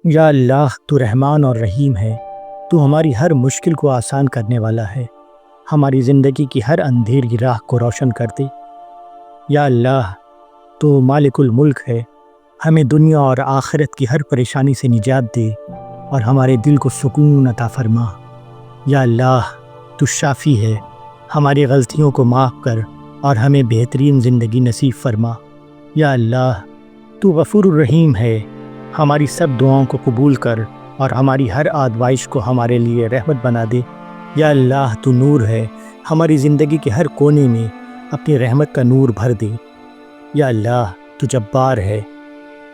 یا اللہ تو رحمان اور رحیم ہے، تو ہماری ہر مشکل کو آسان کرنے والا ہے، ہماری زندگی کی ہر اندھیری راہ کو روشن کر دے۔ یا اللہ تو مالک الملک ہے، ہمیں دنیا اور آخرت کی ہر پریشانی سے نجات دے اور ہمارے دل کو سکون عطا فرما۔ یا اللہ تو شافی ہے، ہماری غلطیوں کو معاف کر اور ہمیں بہترین زندگی نصیب فرما۔ یا اللہ تو غفور الرحیم ہے، ہماری سب دعاؤں کو قبول کر اور ہماری ہر آزمائش کو ہمارے لیے رحمت بنا دے۔ یا اللہ تو نور ہے، ہماری زندگی کے ہر کونے میں اپنی رحمت کا نور بھر دے۔ یا اللہ تو جبار ہے،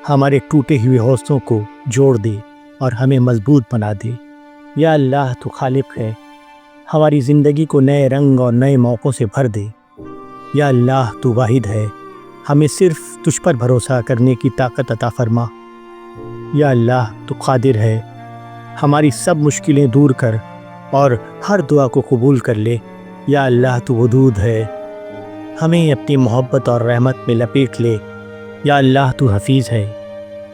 ہمارے ٹوٹے ہوئے حوصلوں کو جوڑ دے اور ہمیں مضبوط بنا دے۔ یا اللہ تو خالق ہے، ہماری زندگی کو نئے رنگ اور نئے موقعوں سے بھر دے۔ یا اللہ تو واحد ہے، ہمیں صرف تجھ پر بھروسہ کرنے کی طاقت عطا فرما۔ یا اللہ تو قادر ہے، ہماری سب مشکلیں دور کر اور ہر دعا کو قبول کر لے۔ یا اللہ تو ودود ہے، ہمیں اپنی محبت اور رحمت میں لپیٹ لے۔ یا اللہ تو حفیظ ہے،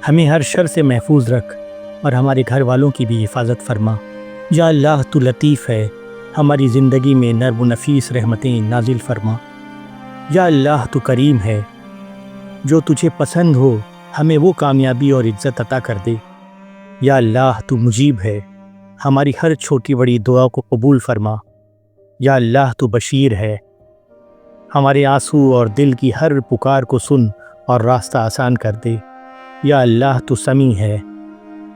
ہمیں ہر شر سے محفوظ رکھ اور ہمارے گھر والوں کی بھی حفاظت فرما۔ یا اللہ تو لطیف ہے، ہماری زندگی میں نرم و نفیس رحمتیں نازل فرما۔ یا اللہ تو کریم ہے، جو تجھے پسند ہو ہمیں وہ کامیابی اور عزت عطا کر دے۔ یا اللہ تو مجیب ہے، ہماری ہر چھوٹی بڑی دعا کو قبول فرما۔ یا اللہ تو بشیر ہے، ہمارے آنسو اور دل کی ہر پکار کو سن اور راستہ آسان کر دے۔ یا اللہ تو سمیع ہے،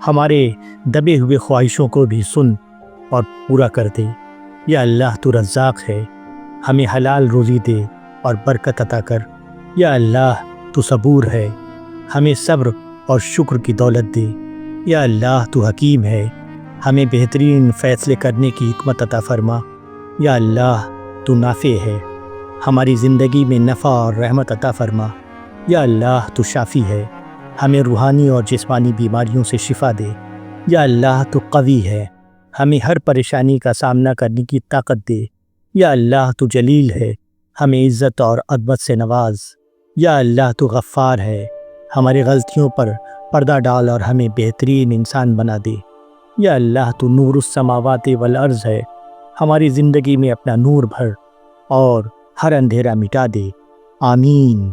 ہمارے دبے ہوئے خواہشوں کو بھی سن اور پورا کر دے۔ یا اللہ تو رزاق ہے، ہمیں حلال روزی دے اور برکت عطا کر۔ یا اللہ تو صبور ہے، ہمیں صبر اور شکر کی دولت دے۔ یا اللہ تو حکیم ہے، ہمیں بہترین فیصلے کرنے کی حکمت عطا فرما۔ یا اللہ تو نافع ہے، ہماری زندگی میں نفع اور رحمت عطا فرما۔ یا اللہ تو شافی ہے، ہمیں روحانی اور جسمانی بیماریوں سے شفا دے۔ یا اللہ تو قوی ہے، ہمیں ہر پریشانی کا سامنا کرنے کی طاقت دے۔ یا اللہ تو جلیل ہے، ہمیں عزت اور عظمت سے نواز۔ یا اللہ تو غفار ہے، ہماری غلطیوں پر پردہ ڈال اور ہمیں بہترین انسان بنا دے۔ یا اللہ تو نور السماوات والارض ہے، ہماری زندگی میں اپنا نور بھر اور ہر اندھیرا مٹا دے۔ آمین۔